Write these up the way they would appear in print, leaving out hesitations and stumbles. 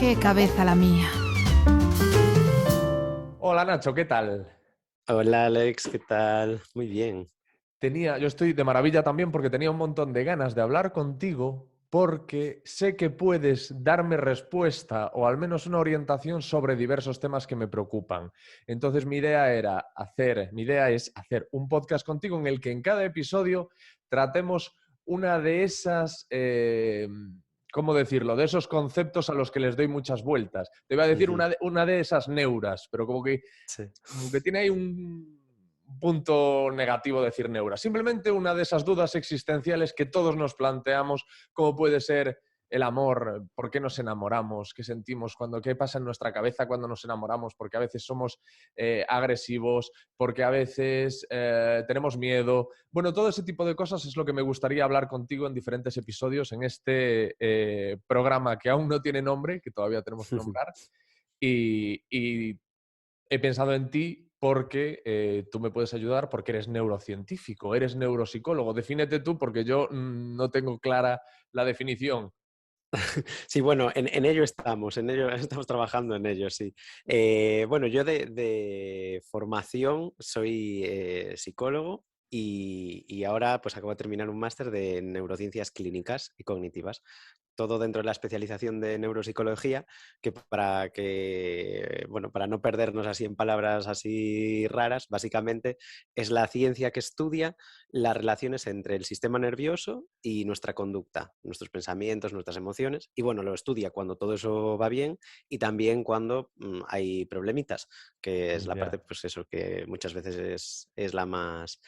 Qué cabeza la mía. Hola Nacho, ¿qué tal? Hola Alex, ¿qué tal? Muy bien. Yo estoy de maravilla también porque tenía un montón de ganas de hablar contigo porque sé que puedes darme respuesta o al menos una orientación sobre diversos temas que me preocupan. Entonces mi idea es hacer un podcast contigo en el que en cada episodio tratemos una de esas, ¿cómo decirlo? De esos conceptos a los que les doy muchas vueltas. Te iba a decir Ujú. una de esas neuras, pero Sí. como que tiene ahí un punto negativo decir neura. Simplemente una de esas dudas existenciales que todos nos planteamos, como puede ser el amor, por qué nos enamoramos, qué sentimos, qué pasa en nuestra cabeza cuando nos enamoramos, porque a veces somos agresivos, porque a veces tenemos miedo. Bueno, todo ese tipo de cosas es lo que me gustaría hablar contigo en diferentes episodios en este programa que aún no tiene nombre, que todavía tenemos que nombrar, y he pensado en ti porque tú me puedes ayudar porque eres neurocientífico, eres neuropsicólogo. Defínete tú porque yo no tengo clara la definición. Sí, bueno, en ello estamos, en ello estamos trabajando en ello, sí. Bueno, yo de formación soy psicólogo y ahora pues acabo de terminar un máster de neurociencias clínicas y cognitivas. Todo dentro de la especialización de neuropsicología, bueno, para no perdernos así en palabras así raras, básicamente es la ciencia que estudia las relaciones entre el sistema nervioso y nuestra conducta, nuestros pensamientos, nuestras emociones, y bueno, lo estudia cuando todo eso va bien y también cuando hay problemitas, que es la parte, Ya. pues eso, que muchas veces es la más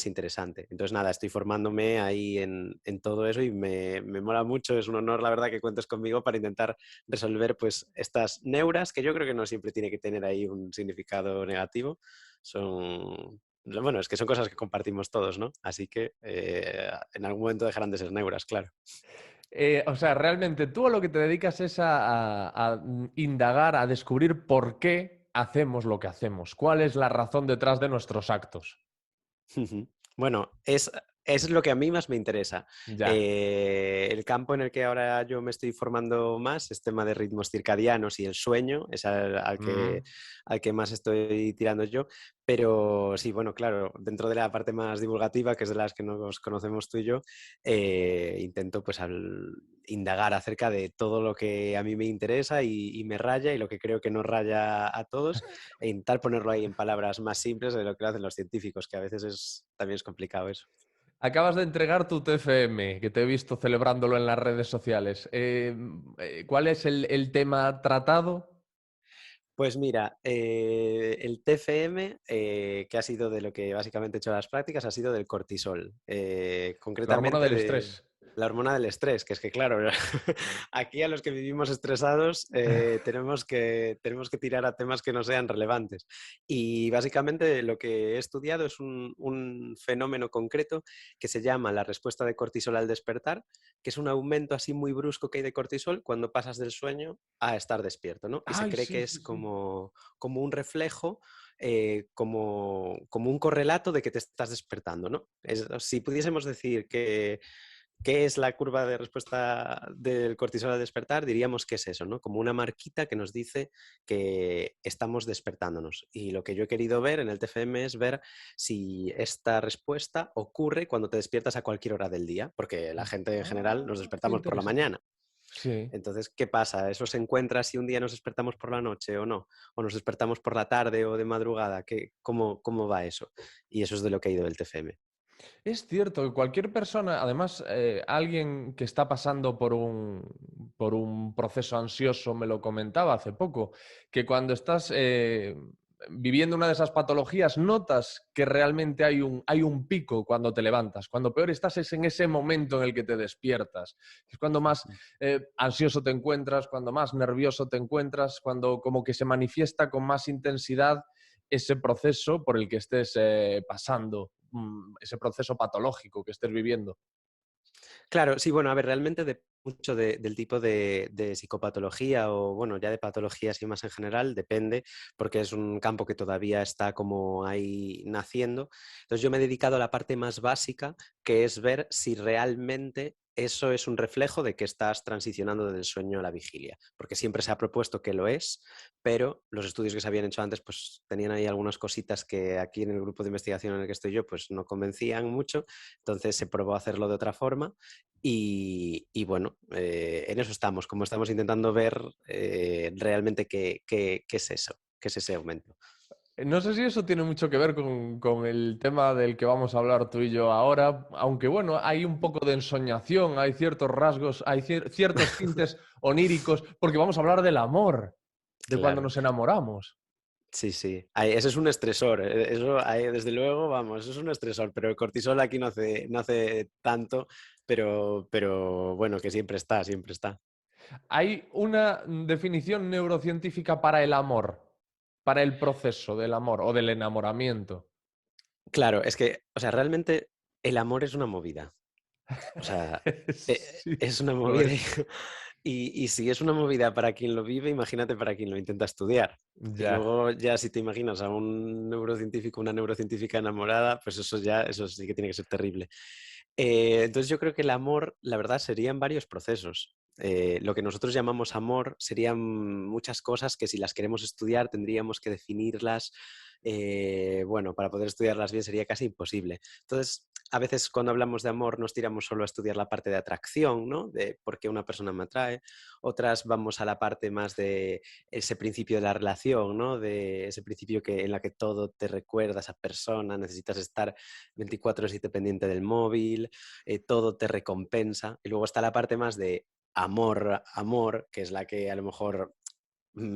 interesante. Entonces, nada, estoy formándome ahí en todo eso y me mola mucho, es un honor, la verdad, que cuentes conmigo para intentar resolver pues estas neuras, que yo creo que no siempre tiene que tener ahí un significado negativo, son... Bueno, es que son cosas que compartimos todos, ¿no? Así que en algún momento dejarán de ser neuras, claro. O sea, realmente tú a lo que te dedicas es a indagar, a descubrir por qué hacemos lo que hacemos, cuál es la razón detrás de nuestros actos. Ujú. Bueno, es lo que a mí más me interesa. Ya. El campo en el que ahora yo me estoy formando más es tema de ritmos circadianos y el sueño, es Mm. al que más estoy tirando yo. Pero sí, bueno, claro, dentro de la parte más divulgativa, que es de las que nos conocemos tú y yo, intento pues indagar acerca de todo lo que a mí me interesa y me raya y lo que creo que nos raya a todos e intentar ponerlo ahí en palabras más simples de lo que lo hacen los científicos, que a veces también es complicado eso. Acabas de entregar tu TFM, que te he visto celebrándolo en las redes sociales. ¿Cuál es el tema tratado? Pues mira, el TFM, que ha sido de lo que básicamente he hecho las prácticas, ha sido del cortisol, La hormona concretamente del de estrés. la hormona del estrés, que es que claro, aquí a los que vivimos estresados tenemos que tirar a temas que no sean relevantes. Y básicamente lo que he estudiado es un fenómeno concreto que se llama la respuesta de cortisol al despertar, que es un aumento así muy brusco que hay de cortisol cuando pasas del sueño a estar despierto, ¿no? Y se Ay, cree sí, que sí, es sí. como un reflejo, como un correlato de que te estás despertando, ¿no? Si pudiésemos decir que ¿qué es la curva de respuesta del cortisol al despertar? Diríamos que es eso, ¿no? Como una marquita que nos dice que estamos despertándonos. Y lo que yo he querido ver en el TFM es ver si esta respuesta ocurre cuando te despiertas a cualquier hora del día, porque la gente en general nos Qué despertamos por la interesante. mañana. Sí. Entonces, ¿qué pasa? ¿Eso se encuentra si un día nos despertamos por la noche o no? ¿O nos despertamos por la tarde o de madrugada? ¿Cómo va eso? Y eso es de lo que ha ido el TFM. Es cierto que cualquier persona, además, alguien que está pasando por un proceso ansioso me lo comentaba hace poco, que cuando estás viviendo una de esas patologías notas que realmente hay un pico cuando te levantas. Cuando peor estás es en ese momento en el que te despiertas. Es cuando más ansioso te encuentras, cuando más nervioso te encuentras, cuando como que se manifiesta con más intensidad ese proceso por el que estés pasando, ese proceso patológico que estés viviendo. Claro, sí, bueno, a ver, realmente depende mucho del tipo de psicopatología o, bueno, ya de patologías y más en general, depende, porque es un campo que todavía está como ahí naciendo. Entonces yo me he dedicado a la parte más básica, que es ver si realmente eso es un reflejo de que estás transicionando del sueño a la vigilia, porque siempre se ha propuesto que lo es, pero los estudios que se habían hecho antes pues tenían ahí algunas cositas que aquí en el grupo de investigación en el que estoy yo pues no convencían mucho, entonces se probó a hacerlo de otra forma y bueno, en eso estamos, como estamos intentando ver realmente qué es eso, qué es ese aumento. No sé si eso tiene mucho que ver con el tema del que vamos a hablar tú y yo ahora, aunque bueno, hay un poco de ensoñación, hay ciertos rasgos, hay ciertos tintes oníricos, porque vamos a hablar del amor, de cuando Claro. nos enamoramos. Sí, sí. Ese es un estresor. Eso, desde luego, vamos, eso es un estresor. Pero el cortisol aquí no hace tanto, pero bueno, que siempre está, siempre está. Hay una definición neurocientífica para el amor, para el proceso del amor o del enamoramiento. Claro, es que, o sea, realmente el amor es una movida. O sea, Sí, es una lo movida. es. Y si es una movida para quien lo vive, imagínate para quien lo intenta estudiar. Y Ya. luego ya si te imaginas a un neurocientífico, una neurocientífica enamorada, pues eso sí que tiene que ser terrible. Entonces yo creo que el amor, la verdad, serían varios procesos. Lo que nosotros llamamos amor serían muchas cosas que si las queremos estudiar tendríamos que definirlas. Bueno, para poder estudiarlas bien sería casi imposible. Entonces, a veces cuando hablamos de amor nos tiramos solo a estudiar la parte de atracción, ¿no? De por qué una persona me atrae. Otras vamos a la parte más de ese principio de la relación, ¿no? De ese principio en la que todo te recuerda a esa persona, necesitas estar 24/7 pendiente del móvil, todo te recompensa. Y luego está la parte más de amor, amor, que es la que a lo mejor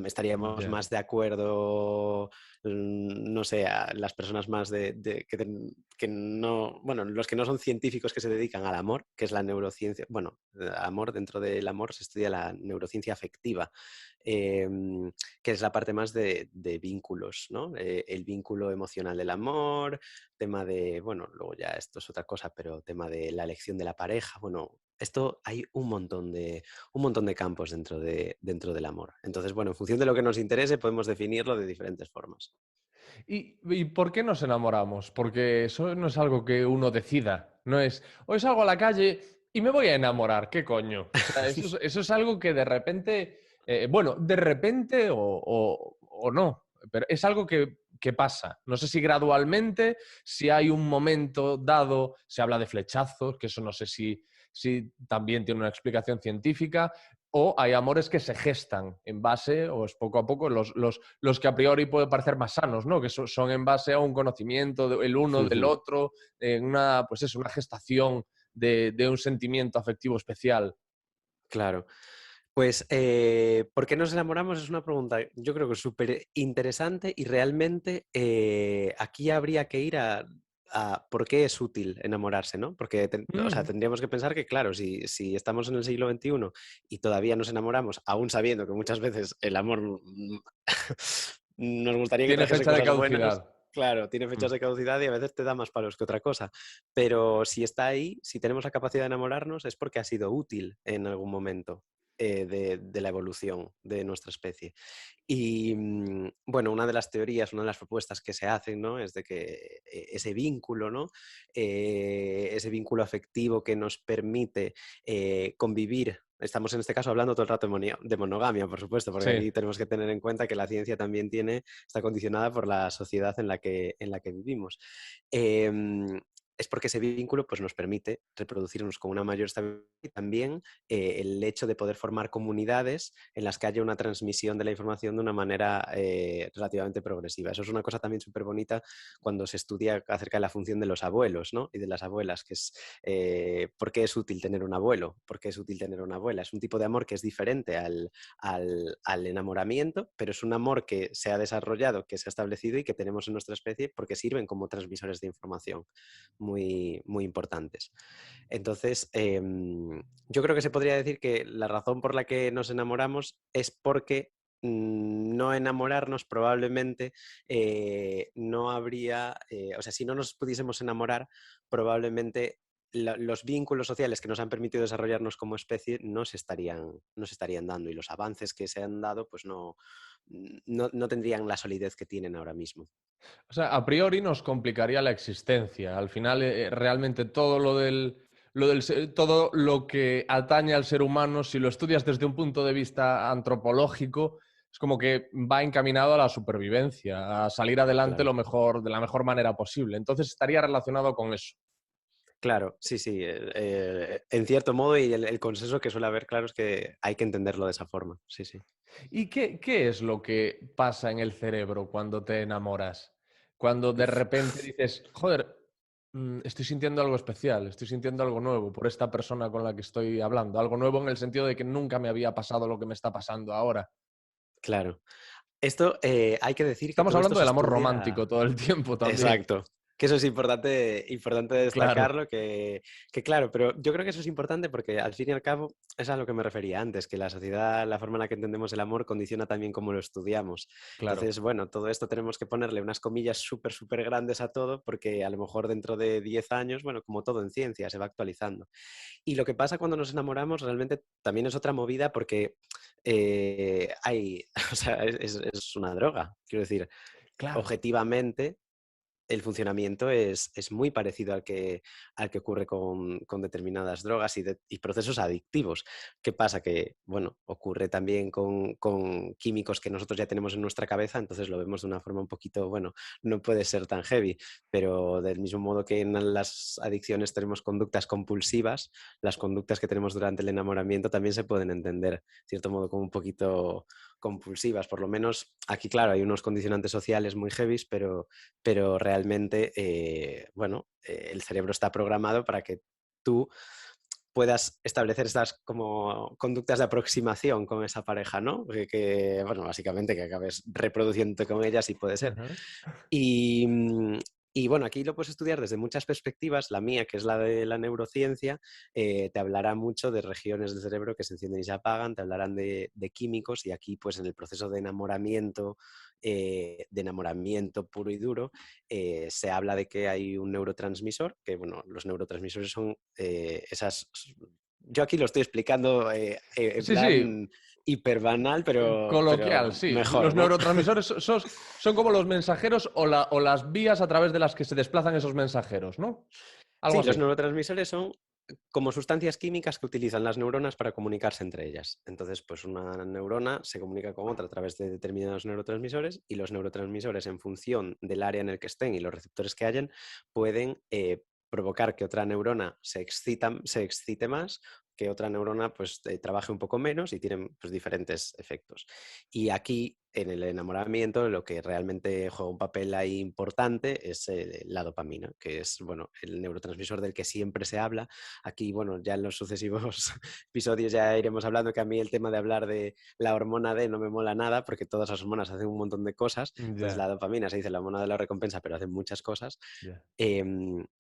estaríamos Ya. más de acuerdo, no sé, a las personas más que no, bueno, los que no son científicos que se dedican al amor, que es la neurociencia, bueno, amor, dentro del amor se estudia la neurociencia afectiva, eh, que es la parte más de vínculos, ¿no? El vínculo emocional del amor, tema de, bueno, luego ya esto es otra cosa, pero tema de la elección de la pareja, bueno, esto hay un montón de campos dentro del amor. Entonces, bueno, en función de lo que nos interese, podemos definirlo de diferentes formas. ¿Y por qué nos enamoramos? Porque eso no es algo que uno decida. No es, hoy salgo a la calle y me voy a enamorar. ¿Qué coño? O sea, eso es algo que de repente, bueno, de repente o no, pero es algo que pasa. No sé si gradualmente, si hay un momento dado, se habla de flechazos, que eso no sé si también tiene una explicación científica, o hay amores que se gestan en base, o es poco a poco, los que a priori pueden parecer más sanos, ¿no? Que son en base a un conocimiento del uno del otro, en una, pues eso, una gestación de un sentimiento afectivo especial. Claro. Pues, ¿por qué nos enamoramos? Es una pregunta, yo creo que súper interesante y realmente aquí habría que ir a por qué es útil enamorarse, ¿no? Porque, o sea, Mm. tendríamos que pensar que, claro, si estamos en el siglo XXI y todavía nos enamoramos, aún sabiendo que muchas veces el amor nos gustaría que Tiene trajese fecha de cosas buenas, caducidad. claro, tiene Mm. fechas de caducidad y a veces te da más palos que otra cosa. Pero si está ahí, si tenemos la capacidad de enamorarnos, es porque ha sido útil en algún momento de la evolución de nuestra especie. Y bueno, una de las teorías, una de las propuestas que se hacen, ¿no? Es de que ese vínculo, ¿no? Ese vínculo afectivo que nos permite convivir. Estamos en este caso hablando todo el rato de monogamia, por supuesto, porque Sí. aquí tenemos que tener en cuenta que la ciencia también está condicionada por la sociedad en la que vivimos. Em, es porque ese vínculo pues, nos permite reproducirnos con una mayor estabilidad y también el hecho de poder formar comunidades en las que haya una transmisión de la información de una manera relativamente progresiva. Eso es una cosa también súper bonita cuando se estudia acerca de la función de los abuelos, ¿no? Y de las abuelas, que es por qué es útil tener un abuelo, por qué es útil tener una abuela. Es un tipo de amor que es diferente al enamoramiento, pero es un amor que se ha desarrollado, que se ha establecido y que tenemos en nuestra especie porque sirven como transmisores de información muy, muy importantes. Entonces, yo creo que se podría decir que la razón por la que nos enamoramos es porque no enamorarnos probablemente no habría, o sea, si no nos pudiésemos enamorar, probablemente los vínculos sociales que nos han permitido desarrollarnos como especie no se estarían dando y los avances que se han dado pues no tendrían la solidez que tienen ahora mismo. O sea, a priori nos complicaría la existencia. Al final, realmente todo todo lo que atañe al ser humano, si lo estudias desde un punto de vista antropológico, es como que va encaminado a la supervivencia, a salir adelante Claro. de la mejor manera posible. Entonces estaría relacionado con eso. Claro, sí, sí, en cierto modo y el consenso que suele haber, claro, es que hay que entenderlo de esa forma, sí, sí. ¿Y qué es lo que pasa en el cerebro cuando te enamoras? Cuando de Uf. repente dices, joder, estoy sintiendo algo especial, estoy sintiendo algo nuevo por esta persona con la que estoy hablando. Algo nuevo en el sentido de que nunca me había pasado lo que me está pasando ahora. Claro. Esto, hay que decir que Estamos todo esto hablando se del amor estudia. romántico todo el tiempo también. Exacto. Que eso es importante Claro. destacarlo, que claro, pero yo creo que eso es importante porque al fin y al cabo es a lo que me refería antes, que la sociedad, la forma en la que entendemos el amor condiciona también cómo lo estudiamos. Claro. Entonces, bueno, todo esto tenemos que ponerle unas comillas súper, súper grandes a todo porque a lo mejor dentro de 10 años, bueno, como todo en ciencia, se va actualizando. Y lo que pasa cuando nos enamoramos realmente también es otra movida porque hay, o sea, es una droga, quiero decir, Claro. objetivamente el funcionamiento es muy parecido al que ocurre con determinadas drogas y procesos adictivos. ¿Qué pasa? Que, bueno, ocurre también con químicos que nosotros ya tenemos en nuestra cabeza, entonces lo vemos de una forma un poquito, bueno, no puede ser tan heavy, pero del mismo modo que en las adicciones tenemos conductas compulsivas, las conductas que tenemos durante el enamoramiento también se pueden entender, de cierto modo, como un poquito compulsivas. Por lo menos aquí, claro, hay unos condicionantes sociales muy heavy, pero realmente, bueno, el cerebro está programado para que tú puedas establecer estas como conductas de aproximación con esa pareja, ¿no? Bueno, básicamente que acabes reproduciéndote con ella si puede ser. Ajá. Y, y bueno, aquí lo puedes estudiar desde muchas perspectivas. La mía, que es la de la neurociencia, te hablará mucho de regiones del cerebro que se encienden y se apagan, te hablarán de químicos y aquí pues en el proceso de enamoramiento puro y duro, se habla de que hay un neurotransmisor, que bueno, los neurotransmisores son esas... Yo aquí lo estoy explicando en Sí, sí, plan hiperbanal, coloquial, pero sí. mejor, Los ¿no? neurotransmisores son como los mensajeros o las vías a través de las que se desplazan esos mensajeros, ¿no? Algo Sí, los así. neurotransmisores son como sustancias químicas que utilizan las neuronas para comunicarse entre ellas. Entonces, pues una neurona se comunica con otra a través de determinados neurotransmisores y los neurotransmisores, en función del área en el que estén y los receptores que hayan, pueden provocar que otra neurona se excite más, que otra neurona pues trabaje un poco menos y tienen pues diferentes efectos. Y aquí en el enamoramiento lo que realmente juega un papel ahí importante es la dopamina, que es bueno, el neurotransmisor del que siempre se habla. Aquí, bueno, ya en los sucesivos episodios ya iremos hablando que a mí el tema de hablar de la hormona D no me mola nada porque todas las hormonas hacen un montón de cosas. Entonces Ya, la dopamina se dice la hormona de la recompensa, pero hace muchas cosas. ya.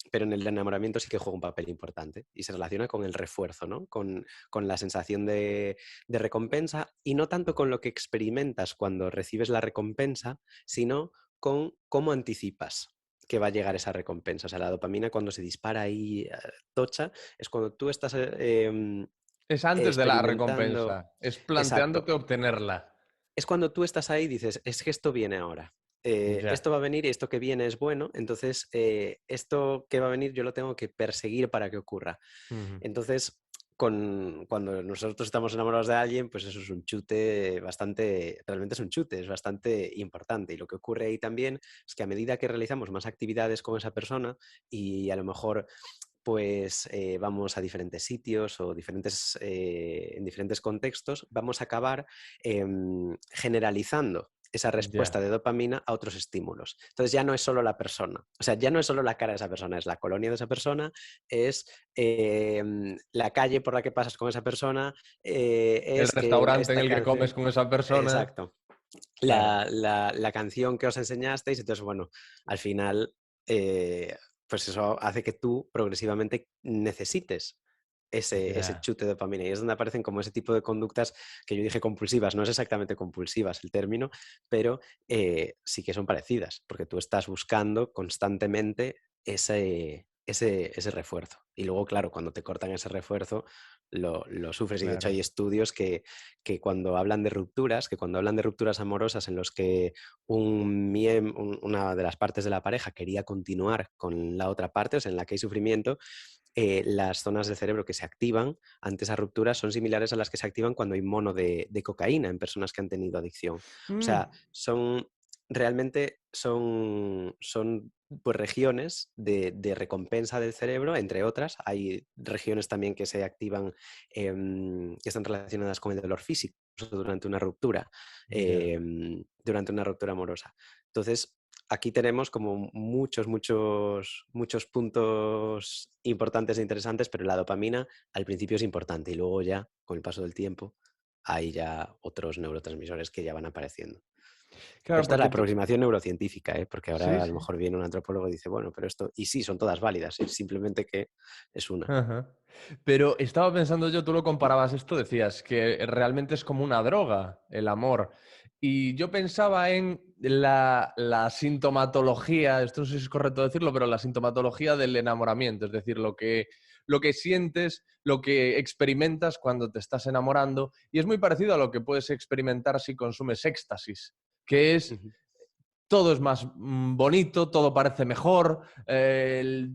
Pero en el enamoramiento sí que juega un papel importante y se relaciona con el refuerzo, ¿no? Con la sensación de recompensa y no tanto con lo que experimentas cuando recibes la recompensa, sino con cómo anticipas que va a llegar esa recompensa. O sea, la dopamina cuando se dispara ahí tocha es cuando tú estás Es antes de la experimentando. recompensa, es Exacto. planteándote obtenerla. Es cuando tú estás ahí y dices, es que esto viene ahora. Ya. Esto va a venir y esto que viene es bueno, entonces esto que va a venir yo lo tengo que perseguir para que ocurra. Ujú. Entonces, cuando nosotros estamos enamorados de alguien, pues eso es un chute bastante, realmente es un chute, es bastante importante. Y lo que ocurre ahí también es que a medida que realizamos más actividades con esa persona y a lo mejor pues vamos a diferentes sitios o en diferentes contextos, vamos a acabar generalizando esa respuesta Ya, de dopamina a otros estímulos. Entonces ya no es solo la persona, o sea, ya no es solo la cara de esa persona, es la colonia de esa persona, es la calle por la que pasas con esa persona, el es que restaurante en esta el que canción, comes con esa persona. exacto, Claro, la canción que os enseñasteis, entonces bueno, al final pues eso hace que tú progresivamente necesites ese ya. chute de dopamina. Y es donde aparecen como ese tipo de conductas que yo dije compulsivas. No es exactamente compulsivas el término, pero sí que son parecidas, porque tú estás buscando constantemente ese refuerzo. Y luego, claro, cuando te cortan ese refuerzo, lo sufres. Y de hecho Claro. hay estudios que cuando hablan de rupturas, que cuando hablan de rupturas amorosas en los que una de las partes de la pareja quería continuar con la otra parte, o sea, en la que hay sufrimiento, las zonas del cerebro que se activan ante esa ruptura son similares a las que se activan cuando hay mono de cocaína en personas que han tenido adicción. O Mm, sea, realmente son pues, regiones de recompensa del cerebro, entre otras. Hay regiones también que se activan, que están relacionadas con el dolor físico durante una ruptura, ya. durante una ruptura amorosa. Entonces, aquí tenemos como muchos puntos importantes e interesantes, pero la dopamina al principio es importante y luego ya, con el paso del tiempo, hay ya otros neurotransmisores que ya van apareciendo. Pero Claro, esta es la porque tú... aproximación neurocientífica, ¿eh? Porque Sí, ahora a lo sí. mejor viene un antropólogo y dice, bueno, pero esto, y sí, son todas válidas, es simplemente que es una. Ajá. Pero estaba pensando yo, tú lo comparabas esto, decías que realmente es como una droga, el amor. Y yo pensaba en la sintomatología, esto no sé si es correcto decirlo, pero la sintomatología del enamoramiento, es decir, lo que sientes, lo que experimentas cuando te estás enamorando. Y es muy parecido a lo que puedes experimentar si consumes éxtasis, que es Ujú. todo es más bonito, todo parece mejor,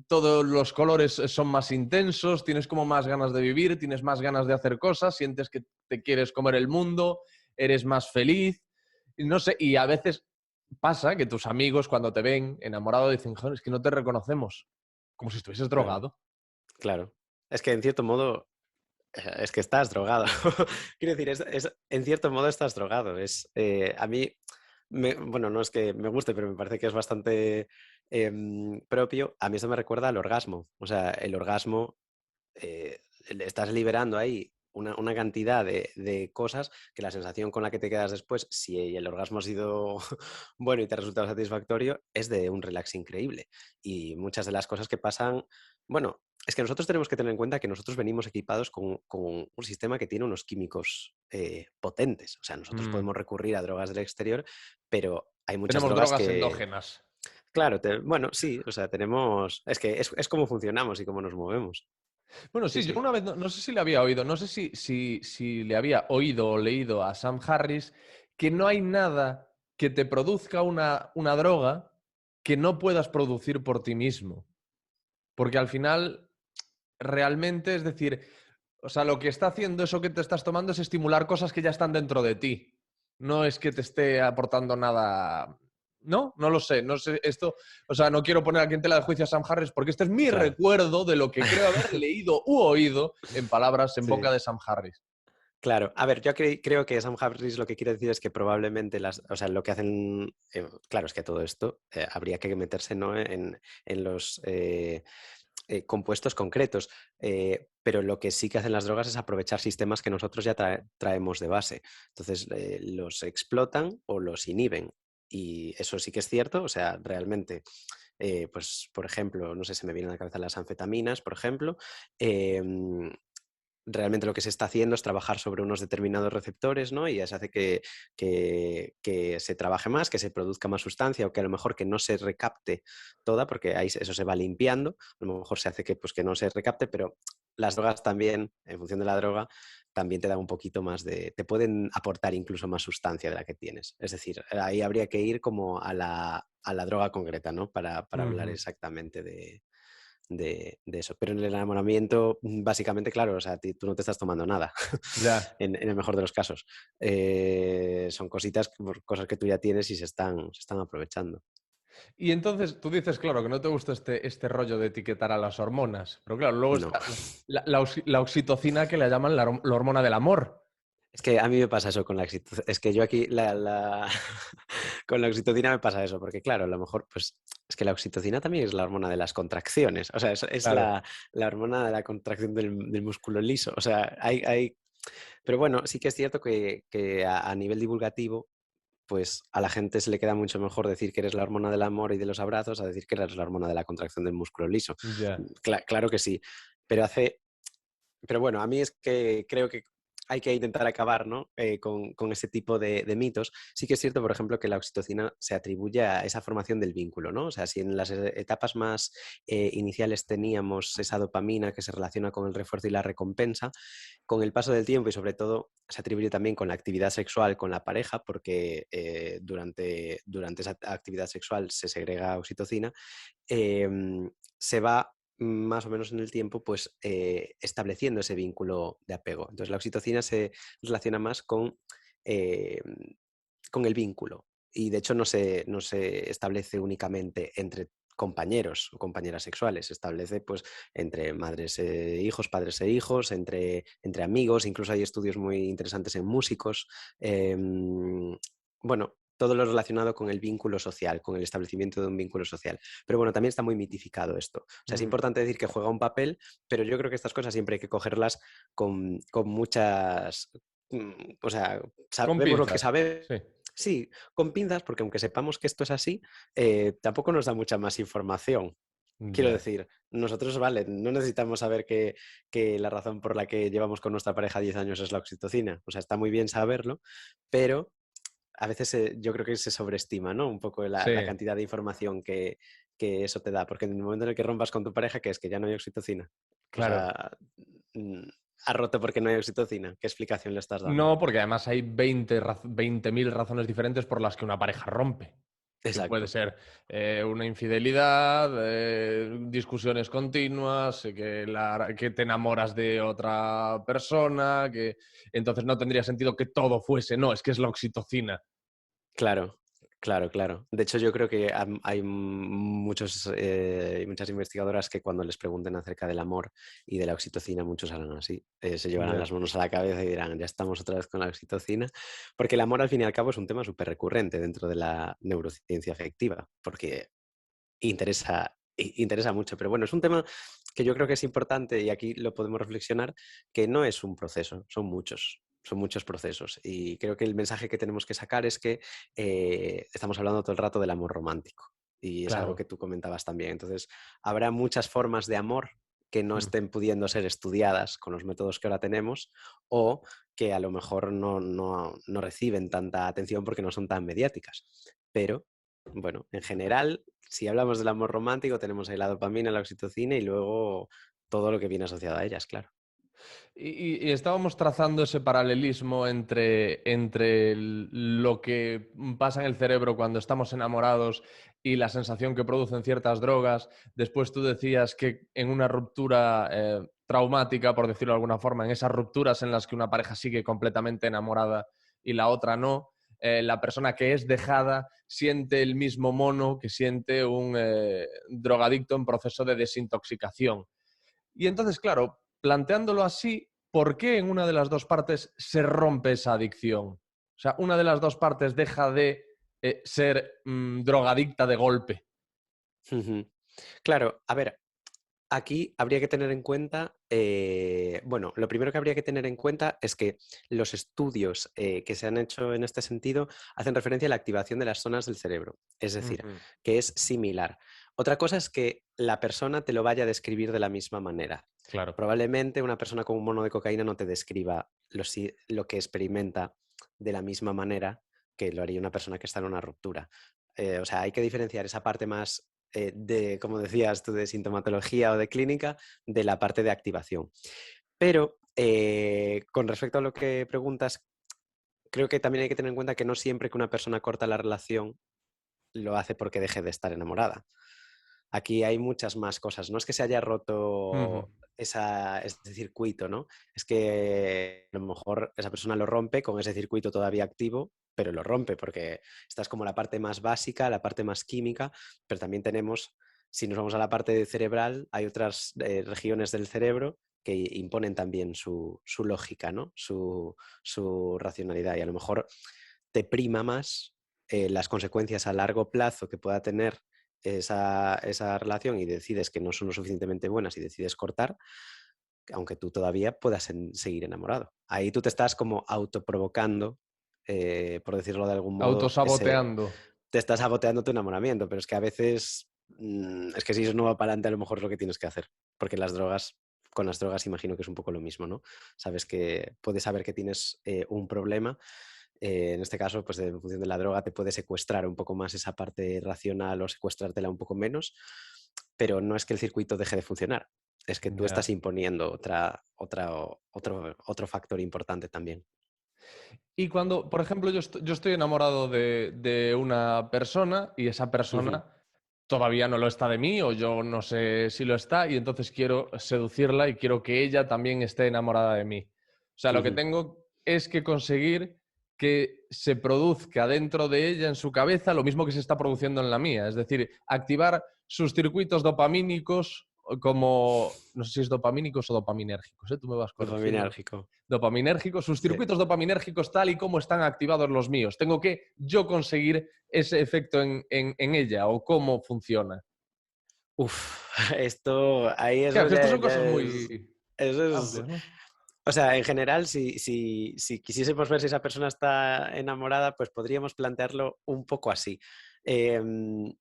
todos los colores son más intensos, tienes como más ganas de vivir, tienes más ganas de hacer cosas, sientes que te quieres comer el mundo, eres más feliz, y no sé, y a veces pasa que tus amigos cuando te ven enamorado dicen, joder, es que no te reconocemos, como si estuvieses Claro, drogado. claro. Es que en cierto modo, es que estás drogado. Quiero decir, en cierto modo estás drogado. A mí, bueno, no es que me guste, pero me parece que es bastante propio. A mí eso me recuerda al orgasmo. O sea, el orgasmo, le estás liberando ahí una cantidad de cosas que la sensación con la que te quedas después, si el orgasmo ha sido bueno y te ha resultado satisfactorio, es de un relax increíble. Y muchas de las cosas que pasan, bueno, es que nosotros tenemos que tener en cuenta que nosotros venimos equipados con un sistema que tiene unos químicos potentes. O sea, nosotros Mm. podemos recurrir a drogas del exterior, pero hay muchas Tenemos drogas drogas que, endógenas. claro, bueno, sí, o sea, es que es como funcionamos y cómo nos movemos. Bueno, Sí, sí, yo sí. una vez, no sé si le había oído, no sé si le había oído o leído a Sam Harris que no hay nada que te produzca una droga que no puedas producir por ti mismo. Porque al final, realmente, es decir, o sea, lo que está haciendo eso que te estás tomando es estimular cosas que ya están dentro de ti. No es que te esté aportando nada. ¿No? No lo sé. No sé esto. O sea, no quiero poner aquí en tela de juicio a Sam Harris porque este es mi Claro. recuerdo de lo que creo haber leído u oído en palabras en boca Sí, de Sam Harris. claro. A ver, yo creo que Sam Harris lo que quiere decir es que probablemente o sea, lo que hacen, claro, es que todo esto habría que meterse, ¿no? en los compuestos concretos, pero lo que sí que hacen las drogas es aprovechar sistemas que nosotros ya traemos de base. Entonces, los explotan o los inhiben. Y eso sí que es cierto, o sea, realmente, pues, por ejemplo, no sé, se me vienen a la cabeza las anfetaminas, por ejemplo. Realmente lo que se está haciendo es trabajar sobre unos determinados receptores, ¿no? Y eso hace que se trabaje más, que se produzca más sustancia o que a lo mejor que no se recapte toda, porque ahí eso se va limpiando. A lo mejor se hace que, pues, que no se recapte, pero las drogas también, en función de la droga, también te dan un poquito más te pueden aportar incluso más sustancia de la que tienes. Es decir, ahí habría que ir como a la droga concreta, ¿no? Para hablar Ujú. exactamente de eso. Pero en el enamoramiento, básicamente, claro, o sea, tú no te estás tomando nada, Ya. en el mejor de los casos. Son cosas que tú ya tienes y se están aprovechando. Y entonces tú dices, claro, que no te gusta este rollo de etiquetar a las hormonas, pero claro, luego No. está la oxitocina que le llaman la hormona del amor. Es que a mí me pasa eso con la oxitocina. Es que yo aquí con la oxitocina me pasa eso, porque claro, a lo mejor, pues, es que la oxitocina también es la hormona de las contracciones. O sea, es Claro. la hormona de la contracción del músculo liso. O sea, pero bueno, sí que es cierto que a nivel divulgativo, pues a la gente se le queda mucho mejor decir que eres la hormona del amor y de los abrazos a decir que eres la hormona de la contracción del músculo liso. Ya. Claro que sí, pero pero bueno, a mí es que creo que hay que intentar acabar, ¿no? Con ese tipo de mitos. Sí que es cierto, por ejemplo, que la oxitocina se atribuye a esa formación del vínculo, ¿no? O sea, si en las etapas más iniciales teníamos esa dopamina que se relaciona con el refuerzo y la recompensa, con el paso del tiempo y sobre todo se atribuye también con la actividad sexual con la pareja, porque durante esa actividad sexual se segrega oxitocina, se va más o menos en el tiempo, pues estableciendo ese vínculo de apego. Entonces la oxitocina se relaciona más eh, con el vínculo y de hecho no se establece únicamente entre compañeros o compañeras sexuales, se establece pues entre madres e hijos, padres e hijos, entre amigos, incluso hay estudios muy interesantes en músicos. Bueno, todo lo relacionado con el vínculo social, con el establecimiento de un vínculo social. Pero bueno, también está muy mitificado esto. O sea, es Mm. importante decir que juega un papel, pero yo creo que estas cosas siempre hay que cogerlas con muchas... O sea, Con sabemos lo que pinzas, sabemos. sí. Sí, con pinzas, porque aunque sepamos que esto es así, tampoco nos da mucha más información. Quiero Ya. decir, nosotros, vale, no necesitamos saber que la razón por la que llevamos con nuestra pareja 10 años es la oxitocina. O sea, está muy bien saberlo, pero a veces yo creo que se sobreestima, ¿no? Un poco Sí, la cantidad de información que eso te da, porque en el momento en el que rompas con tu pareja, que es que ya no hay oxitocina. O claro. sea, mm, ha roto porque no hay oxitocina. ¿Qué explicación le estás dando? No, porque además hay 20.000 razones diferentes por las que una pareja rompe. Que puede Exacto. ser una infidelidad, discusiones continuas, que te enamoras de otra persona, que entonces no tendría sentido que todo fuese, no, es que es la oxitocina. Claro, claro, claro. De hecho, yo creo que hay muchas investigadoras que cuando les pregunten acerca del amor y de la oxitocina, muchos harán así. Se llevarán Ya, las manos a la cabeza y dirán, ya estamos otra vez con la oxitocina. Porque el amor, al fin y al cabo, es un tema súper recurrente dentro de la neurociencia afectiva, porque interesa mucho. Pero bueno, es un tema que yo creo que es importante y aquí lo podemos reflexionar, que no es un proceso, son muchos procesos. Y creo que el mensaje que tenemos que sacar es que estamos hablando todo el rato del amor romántico. Y es algo claro. que tú comentabas también. Entonces, habrá muchas formas de amor que no Mm. estén pudiendo ser estudiadas con los métodos que ahora tenemos o que a lo mejor no reciben tanta atención porque no son tan mediáticas. Pero, bueno, en general, si hablamos del amor romántico, tenemos ahí la dopamina, la oxitocina y luego todo lo que viene asociado a ellas, claro. Y estábamos trazando ese paralelismo entre lo que pasa en el cerebro cuando estamos enamorados y la sensación que producen ciertas drogas. Después tú decías que en una ruptura traumática, por decirlo de alguna forma, en esas rupturas en las que una pareja sigue completamente enamorada y la otra no, la persona que es dejada siente el mismo mono que siente un drogadicto en proceso de desintoxicación. Y entonces, claro, planteándolo así, ¿por qué en una de las dos partes se rompe esa adicción? O sea, una de las dos partes deja de ser drogadicta de golpe. Ujú. Claro, a ver, aquí habría que tener en cuenta, bueno, lo primero que habría que tener en cuenta es que los estudios que se han hecho en este sentido hacen referencia a la activación de las zonas del cerebro, es decir, Ujú. que es similar. Otra cosa es que la persona te lo vaya a describir de la misma manera. Claro. Probablemente una persona con un mono de cocaína no te describa lo que experimenta de la misma manera que lo haría una persona que está en una ruptura. O sea, hay que diferenciar esa parte más como decías tú, de sintomatología o de clínica, de la parte de activación. Pero con respecto a lo que preguntas, creo que también hay que tener en cuenta que no siempre que una persona corta la relación lo hace porque deje de estar enamorada. Aquí hay muchas más cosas. No es que se haya Ujú. roto ese circuito, ¿no? Es que a lo mejor esa persona lo rompe con ese circuito todavía activo, pero lo rompe porque esta es como la parte más básica, la parte más química, pero también tenemos, si nos vamos a la parte cerebral, hay otras regiones del cerebro que imponen también su lógica, ¿no? Su racionalidad y a lo mejor te prima más las consecuencias a largo plazo que pueda tener esa relación y decides que no son lo suficientemente buenas y decides cortar, aunque tú todavía puedas seguir enamorado. Ahí tú te estás como autoprovocando, por decirlo de algún modo, Autosaboteando. te estás saboteando tu enamoramiento, pero es que a veces, es que si eso no va para adelante, a lo mejor es lo que tienes que hacer, porque las drogas con las drogas imagino que es un poco lo mismo, ¿no? Puedes saber que tienes un problema. En este caso, pues en función de la droga, te puede secuestrar un poco más esa parte racional o secuestrártela un poco menos, pero no es que el circuito deje de funcionar, es que tú estás Ya. imponiendo otro factor importante también. Y cuando, por ejemplo, yo estoy enamorado de una persona y esa Ujú, persona todavía no lo está de mí o yo no sé si lo está y entonces quiero seducirla y quiero que ella también esté enamorada de mí. O sea, lo que ujú. tengo es que conseguir que se produzca dentro de ella, en su cabeza, lo mismo que se está produciendo en la mía. Es decir, activar sus circuitos dopamínicos como, no sé si es dopamínicos o dopaminérgicos, ¿eh? Tú me vas corrigiendo. Dopaminérgico. Dopaminérgicos, sus Sí. circuitos dopaminérgicos tal y como están activados los míos. Tengo que yo conseguir ese efecto en ella o cómo funciona. Uf, esto, ahí Claro, eso que estos ya, son ya cosas es, muy eso es, amplias, ¿no? o sea, en general, si quisiésemos ver si esa persona está enamorada, pues podríamos plantearlo un poco así. Em,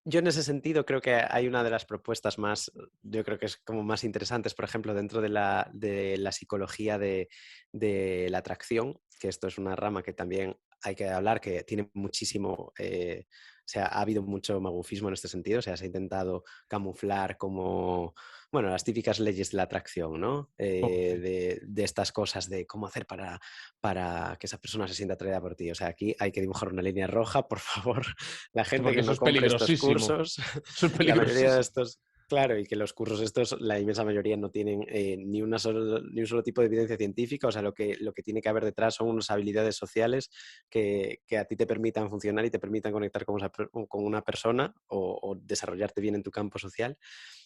Yo en ese sentido creo que hay una de las propuestas más, yo creo que es como más interesantes, por ejemplo, dentro de la psicología de la atracción, que esto es una rama que también hay que hablar, que tiene muchísimo, o sea, ha habido mucho magufismo en este sentido, o sea, se ha intentado camuflar como, bueno, las típicas leyes de la atracción, ¿no? Sí. De estas cosas de cómo hacer para que esa persona se sienta atraída por ti. O sea, aquí hay que dibujar una línea roja, por favor. La Sí, gente porque que eso no es compre estos peligrosísimo. cursos, Eso es la mayoría de peligrosísimo. estos, claro, y que los cursos estos, la inmensa mayoría no tienen ni un solo tipo de evidencia científica, o sea, lo que tiene que haber detrás son unas habilidades sociales que a ti te permitan funcionar y te permitan conectar con una persona o desarrollarte bien en tu campo social.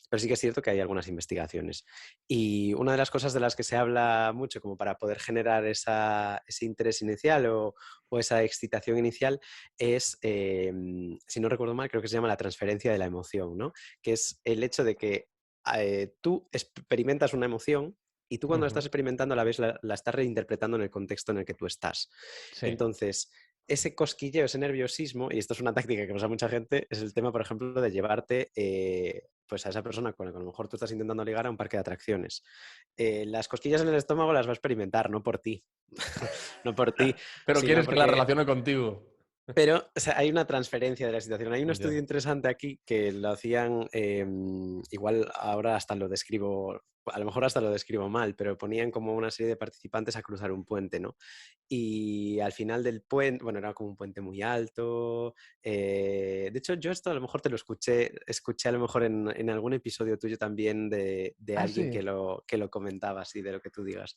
Pero sí que es cierto que hay algunas investigaciones. Y una de las cosas de las que se habla mucho como para poder generar ese interés inicial o esa excitación inicial es, si no recuerdo mal, creo que se llama la transferencia de la emoción, ¿no? Que es el hecho de que tú experimentas una emoción y tú cuando la estás Ujú. experimentando a la vez la estás reinterpretando en el contexto en el que tú estás. Sí. Entonces, ese cosquilleo, ese nerviosismo, y esto es una táctica que usa mucha gente, es el tema, por ejemplo, de llevarte pues a esa persona con la que a lo mejor tú estás intentando ligar a un parque de atracciones. Las cosquillas en el estómago las va a experimentar, no por ti, no por ti, Pero sino quieres que la porque relacione contigo. pero o sea, hay una transferencia de la situación. Hay un estudio Ya. interesante aquí que lo hacían, igual ahora hasta lo describo, a lo mejor hasta lo describo mal, pero ponían como una serie de participantes a cruzar un puente, ¿no? Y al final del puente, bueno, era como un puente muy alto. De hecho, yo esto a lo mejor te lo escuché a lo mejor en algún episodio tuyo también de Ah, alguien sí. que lo comentaba así, de lo que tú digas.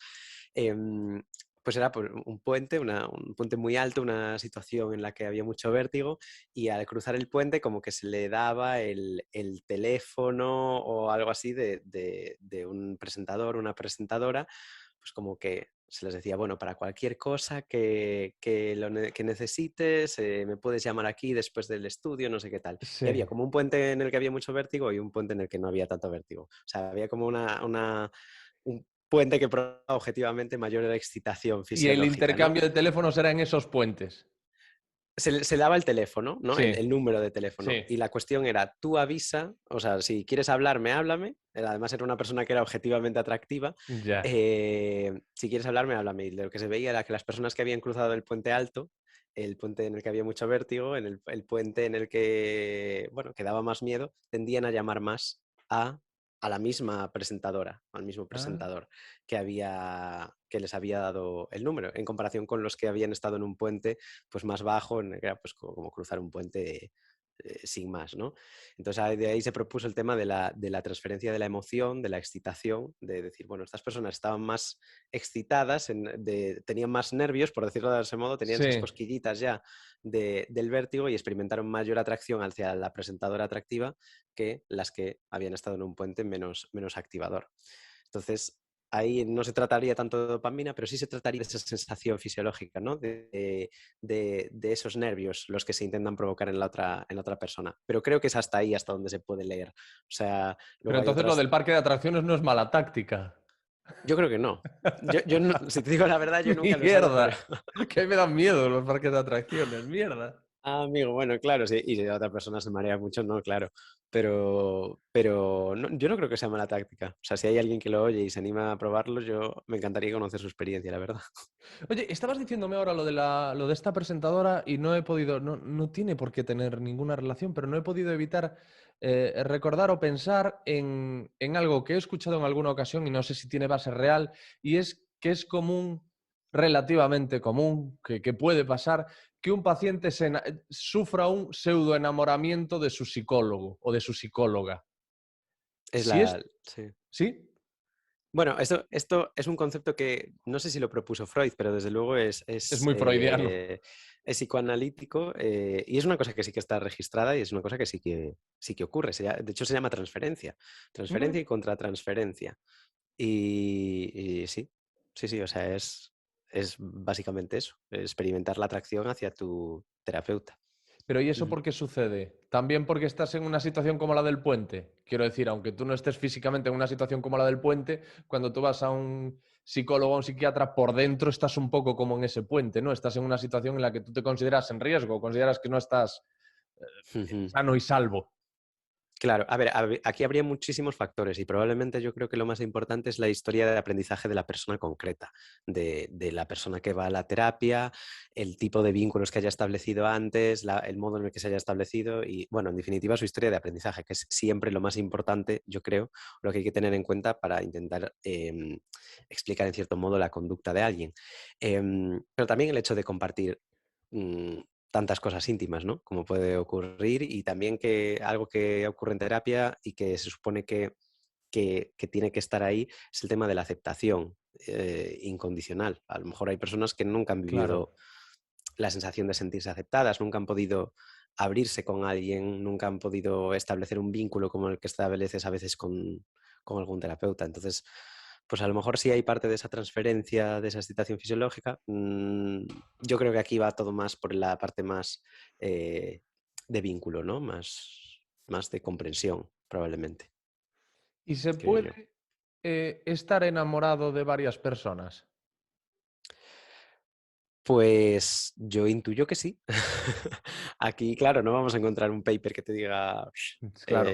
Em, pues era por un puente, un puente muy alto, una situación en la que había mucho vértigo y al cruzar el puente como que se le daba el teléfono o algo así de un presentador, una presentadora, pues como que se les decía, bueno, para cualquier cosa que necesites, me puedes llamar aquí después del estudio, no sé qué tal. Y había Sí. como un puente en el que había mucho vértigo y un puente en el que no había tanto vértigo. O sea, había como un puente que provocaba objetivamente mayor excitación Y el fisiológica, ¿no? intercambio de teléfonos era en esos puentes. Se daba el teléfono, ¿no? Sí, El número de teléfono. sí. Y la cuestión era, tú avisa, o sea, si quieres hablarme, háblame. Además era una persona que era objetivamente atractiva. Ya. Si quieres hablarme, háblame. Y lo que se veía era que las personas que habían cruzado el puente alto, el puente en el que había mucho vértigo, el puente en el que, bueno, que daba más miedo, tendían a llamar más a, a la misma presentadora, al mismo Ah. presentador que les había dado el número, en comparación con los que habían estado en un puente pues más bajo, en el que era pues como cruzar un puente sin más, ¿no? Entonces de ahí se propuso el tema de la transferencia de la emoción, de la excitación, de decir, bueno, estas personas estaban más excitadas, tenían más nervios, por decirlo de ese modo, tenían esas Sí. cosquillitas ya del vértigo y experimentaron mayor atracción hacia la presentadora atractiva que las que habían estado en un puente menos activador. Entonces, ahí no se trataría tanto de dopamina, pero sí se trataría de esa sensación fisiológica, ¿no? De esos nervios, los que se intentan provocar en la otra persona. Pero creo que es hasta ahí, hasta donde se puede leer. O sea, Pero luego hay entonces lo otras... del parque de atracciones no es mala táctica. Yo creo que no. Si te digo la verdad, yo nunca lo he usado, pero... Mierda. Que a mí me dan miedo los parques de atracciones. Mierda. Ah, amigo, bueno, claro, sí. Y si la otra persona se marea mucho, no, claro. pero yo no creo que sea mala táctica. O sea, si hay alguien que lo oye y se anima a probarlo, yo me encantaría conocer su experiencia, la verdad. Oye, estabas diciéndome ahora lo de esta presentadora y no he podido, no tiene por qué tener ninguna relación, pero no he podido evitar recordar o pensar en algo que he escuchado en alguna ocasión y no sé si tiene base real, y es que es común, relativamente común, que puede pasar, que un paciente sufra un pseudoenamoramiento de su psicólogo o de su psicóloga. Es Si es, la... Sí. ¿sí? Bueno, esto es un concepto que no sé si lo propuso Freud, pero desde luego Es muy freudiano. es psicoanalítico, y es una cosa que sí que está registrada y es una cosa que sí que ocurre. De hecho, se llama transferencia. Mm. Transferencia y contratransferencia. Y sí, sí, sí, o sea, es básicamente eso, experimentar la atracción hacia tu terapeuta. Pero ¿y eso Ujú. por qué sucede? ¿También porque estás en una situación como la del puente? Quiero decir, aunque tú no estés físicamente en una situación como la del puente, cuando tú vas a un psicólogo o a un psiquiatra, por dentro estás un poco como en ese puente, ¿no? Estás en una situación en la que tú te consideras en riesgo, consideras que no estás Ujú. sano y salvo. Claro, a ver, aquí habría muchísimos factores y probablemente yo creo que lo más importante es la historia de aprendizaje de la persona concreta, de la persona que va a la terapia, el tipo de vínculos que haya establecido antes, el modo en el que se haya establecido y, bueno, en definitiva, su historia de aprendizaje, que es siempre lo más importante, yo creo, lo que hay que tener en cuenta para intentar explicar en cierto modo la conducta de alguien. Pero también el hecho de compartir mm, tantas cosas íntimas, ¿no? Como puede ocurrir y también que algo que ocurre en terapia y que se supone que tiene que estar ahí es el tema de la aceptación incondicional. A lo mejor hay personas que nunca han Claro. vivido la sensación de sentirse aceptadas, nunca han podido abrirse con alguien, nunca han podido establecer un vínculo como el que estableces a veces con algún terapeuta. Entonces, pues a lo mejor sí hay parte de esa transferencia, de esa excitación fisiológica. Yo creo que aquí va todo más por la parte más eh, de vínculo, ¿no? Más de comprensión, probablemente, ¿Y se creo yo. puede estar enamorado de varias personas? Pues yo intuyo que sí. Aquí, claro, no vamos a encontrar un paper que te diga, Claro,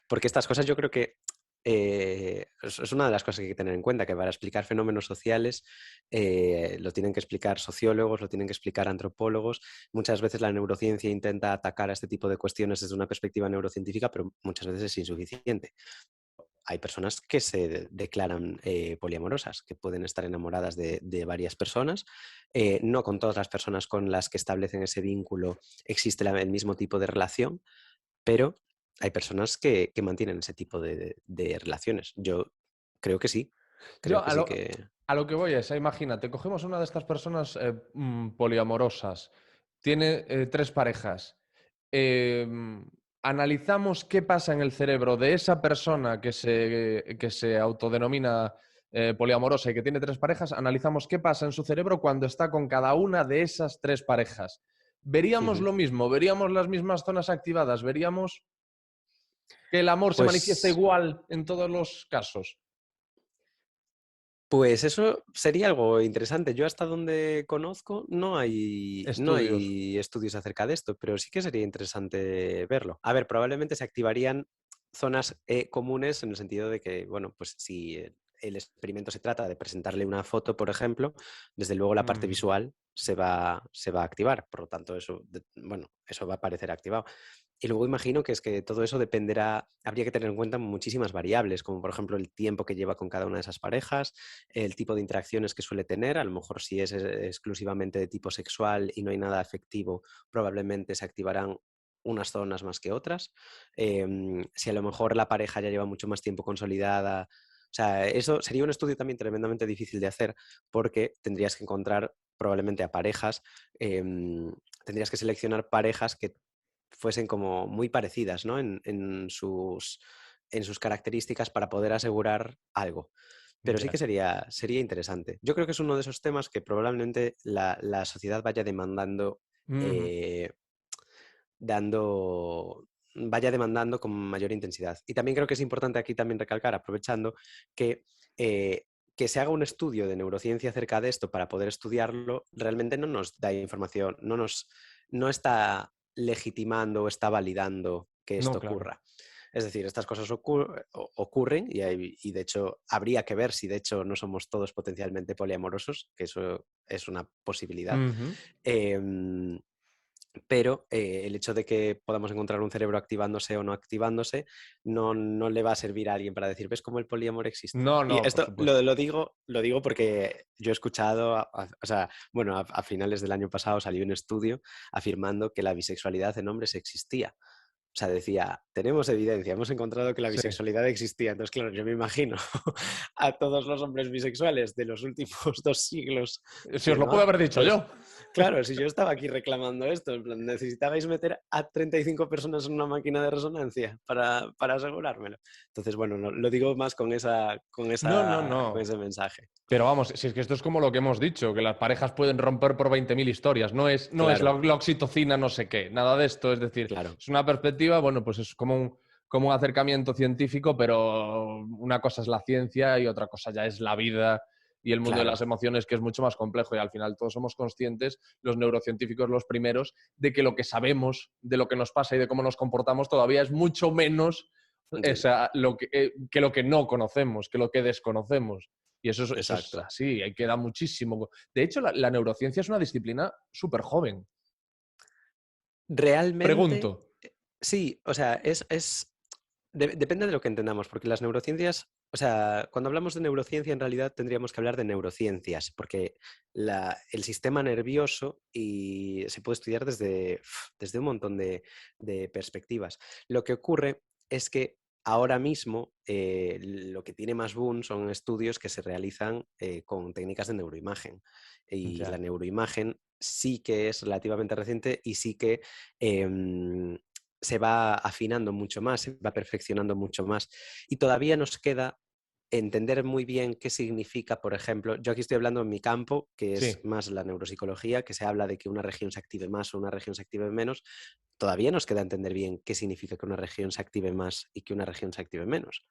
porque estas cosas yo creo que es una de las cosas que hay que tener en cuenta, que para explicar fenómenos sociales lo tienen que explicar sociólogos, lo tienen que explicar antropólogos. Muchas veces la neurociencia intenta atacar a este tipo de cuestiones desde una perspectiva neurocientífica, pero muchas veces es insuficiente. Hay personas que se declaran poliamorosas, que pueden estar enamoradas de varias personas. No con todas las personas con las que establecen ese vínculo existe el mismo tipo de relación, pero hay personas que mantienen ese tipo de relaciones. Yo creo que sí, creo yo que sí que... a lo que voy es, imagínate, cogemos una de estas personas poliamorosas, tiene tres parejas, em, analizamos qué pasa en el cerebro de esa persona que se autodenomina poliamorosa y que tiene tres parejas, analizamos qué pasa en su cerebro cuando está con cada una de esas tres parejas. Veríamos Ujú. lo mismo, veríamos las mismas zonas activadas, veríamos que el amor se manifiesta Pues igual en todos los casos. Pues eso sería algo interesante. Yo hasta donde conozco no Estudios. hay estudios acerca de esto, pero sí que sería interesante verlo. A ver, probablemente se activarían zonas comunes en el sentido de que, bueno, pues si el experimento se trata de presentarle una foto, por ejemplo, desde luego la parte Mm. visual se va a activar. Por lo tanto, bueno, eso va a aparecer activado. Y luego imagino que es que todo eso dependerá, habría que tener en cuenta muchísimas variables, como por ejemplo el tiempo que lleva con cada una de esas parejas, el tipo de interacciones que suele tener, a lo mejor si es exclusivamente de tipo sexual y no hay nada afectivo, probablemente se activarán unas zonas más que otras. Si a lo mejor la pareja ya lleva mucho más tiempo consolidada, o sea, eso sería un estudio también tremendamente difícil de hacer porque tendrías que encontrar probablemente a parejas, tendrías que seleccionar parejas que fuesen como muy parecidas, ¿no? En sus características para poder asegurar algo. Pero sí Ya. que sería interesante. Yo creo que es uno de esos temas que probablemente la sociedad vaya demandando, Ujú. eh, vaya demandando con mayor intensidad. Y también creo que es importante aquí también recalcar, aprovechando, que que se haga un estudio de neurociencia acerca de esto para poder estudiarlo, realmente no nos da información, no está legitimando o está validando que No, esto claro. ocurra. Es decir, estas cosas ocurren y de hecho habría que ver si de hecho no somos todos potencialmente poliamorosos, que eso es una posibilidad. Ujú. Em, pero el hecho de que podamos encontrar un cerebro activándose o no activándose no le va a servir a alguien para decir, ¿ves cómo el poliamor existe? No, Y no, por esto supuesto. lo digo porque yo he escuchado, o sea, bueno, a finales del año pasado salió un estudio afirmando que la bisexualidad en hombres existía. O sea, decía, tenemos evidencia, hemos encontrado que la Sí. bisexualidad existía. Entonces, claro, yo me imagino a todos los hombres bisexuales de los últimos 2 siglos Si os lo diciendo, puedo ah, haber dicho pues yo. claro, si yo estaba aquí reclamando esto, en plan, necesitabais meter a 35 personas en una máquina de resonancia para asegurármelo. Entonces, bueno, lo digo más No, no, con no. ese mensaje. Pero vamos, si es que esto es como lo que hemos dicho, que las parejas pueden romper por 20.000 historias. No es Claro, la oxitocina, no sé qué, nada de esto. Es decir, claro, es una perspectiva, bueno, pues es como un acercamiento científico, pero una cosa es la ciencia y otra cosa ya es la vida y el mundo de claro. las emociones, que es mucho más complejo. Y al final todos somos conscientes, los neurocientíficos los primeros, de que lo que sabemos de lo que nos pasa y de cómo nos comportamos todavía es mucho menos, o Sí, sea, que lo que no conocemos, que lo que desconocemos. Y eso es exacto. así, ahí queda muchísimo. De hecho, la neurociencia es una disciplina súper joven. Pregunto. Realmente, sí, o sea, depende de lo que entendamos, porque las neurociencias, o sea, cuando hablamos de neurociencia, en realidad tendríamos que hablar de neurociencias, porque el sistema nervioso se puede estudiar desde un montón de perspectivas. Lo que ocurre es que ahora mismo lo que tiene más boom son estudios que se realizan con técnicas de neuroimagen. Y la Ya. neuroimagen sí que es relativamente reciente y sí que em, se va afinando mucho más, se va perfeccionando mucho más. Y todavía nos queda entender muy bien qué significa, por ejemplo, yo aquí estoy hablando en mi campo, que es Sí. más la neuropsicología, que se habla de que una región se active más o una región se active menos. Todavía nos queda entender bien qué significa que una región se active más y que una región se active menos.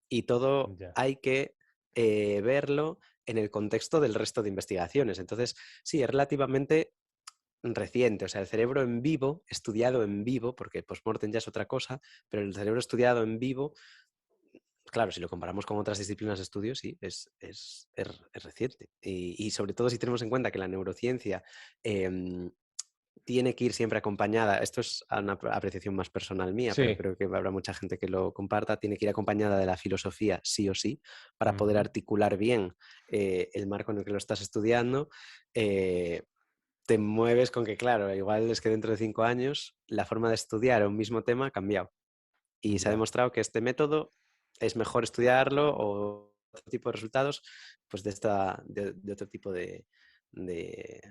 Y todo Ya. hay que verlo en el contexto del resto de investigaciones. Entonces, sí, es relativamente reciente, o sea, el cerebro en vivo, estudiado en vivo, porque postmortem ya es otra cosa, pero el cerebro estudiado en vivo, claro, si lo comparamos con otras disciplinas de estudio, sí, es reciente. Y sobre todo si tenemos en cuenta que la neurociencia tiene que ir siempre acompañada, esto es una apreciación más personal mía, pero Sí. creo que habrá mucha gente que lo comparta, tiene que ir acompañada de la filosofía sí o sí, para poder Ujú. articular bien el marco en el que lo estás estudiando. eh, Te mueves con que, claro, igual es que dentro de 5 años la forma de estudiar un mismo tema ha cambiado. Y se ha Ya. demostrado que este método es mejor estudiarlo o otro tipo de resultados, pues de otro tipo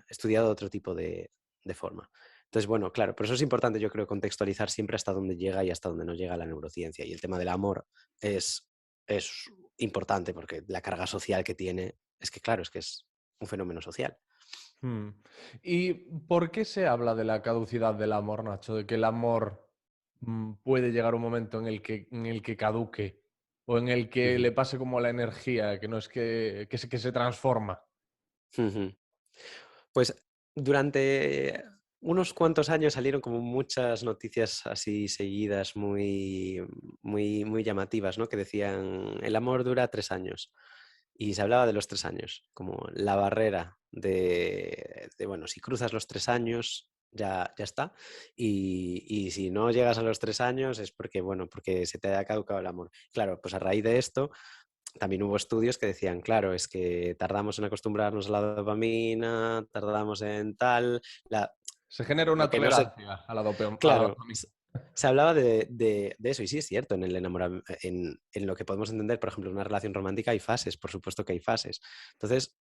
estudiado de otro tipo de forma. Entonces, bueno, claro, por eso es importante, yo creo, contextualizar siempre hasta dónde llega y hasta dónde no llega la neurociencia. Y el tema del amor es importante porque la carga social que tiene es que, claro, es que es un fenómeno social. Mm. ¿Y por qué se habla de la caducidad del amor, Nacho? De que el amor puede llegar un momento en el que caduque o en el que Ujú. le pase como la energía, que no es que se transforma. Ujú. Pues durante unos cuantos años salieron como muchas noticias así seguidas, muy llamativas, ¿no? Que decían, el amor dura 3 años. Y se hablaba de los 3 años, como la barrera bueno, si cruzas los 3 años, ya está. Y si no llegas a los 3 años es porque, bueno, porque se te ha caducado el amor. Claro, pues a raíz de esto también hubo estudios que decían, claro, es que tardamos en acostumbrarnos a la dopamina, tardamos en tal, Se genera lo una que no sé, tolerancia a la claro, dopamina. se hablaba de eso y sí es cierto, en el enamoramiento, en lo que podemos entender, por ejemplo, en una relación romántica hay fases, por supuesto que hay fases. Entonces,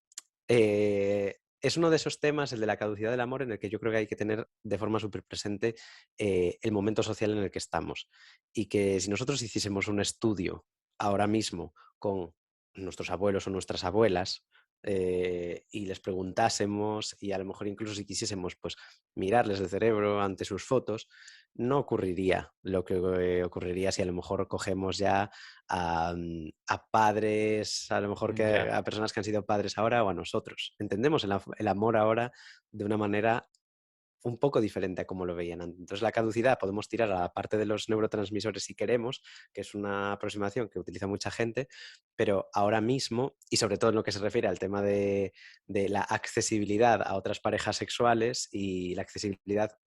es uno de esos temas, el de la caducidad del amor, en el que yo creo que hay que tener de forma súper presente el momento social en el que estamos. Y que si nosotros hiciésemos un estudio ahora mismo con nuestros abuelos o nuestras abuelas y les preguntásemos y a lo mejor incluso si quisiésemos pues mirarles el cerebro ante sus fotos, no ocurriría lo que ocurriría si a lo mejor cogemos ya a padres, a lo mejor que Ya. a personas que han sido padres ahora o a nosotros. Entendemos el amor ahora de una manera un poco diferente a como lo veían antes. Entonces la caducidad podemos tirar a la parte de los neurotransmisores si queremos, que es una aproximación que utiliza mucha gente, pero ahora mismo, y sobre todo en lo que se refiere al tema de la accesibilidad a otras parejas sexuales y la accesibilidad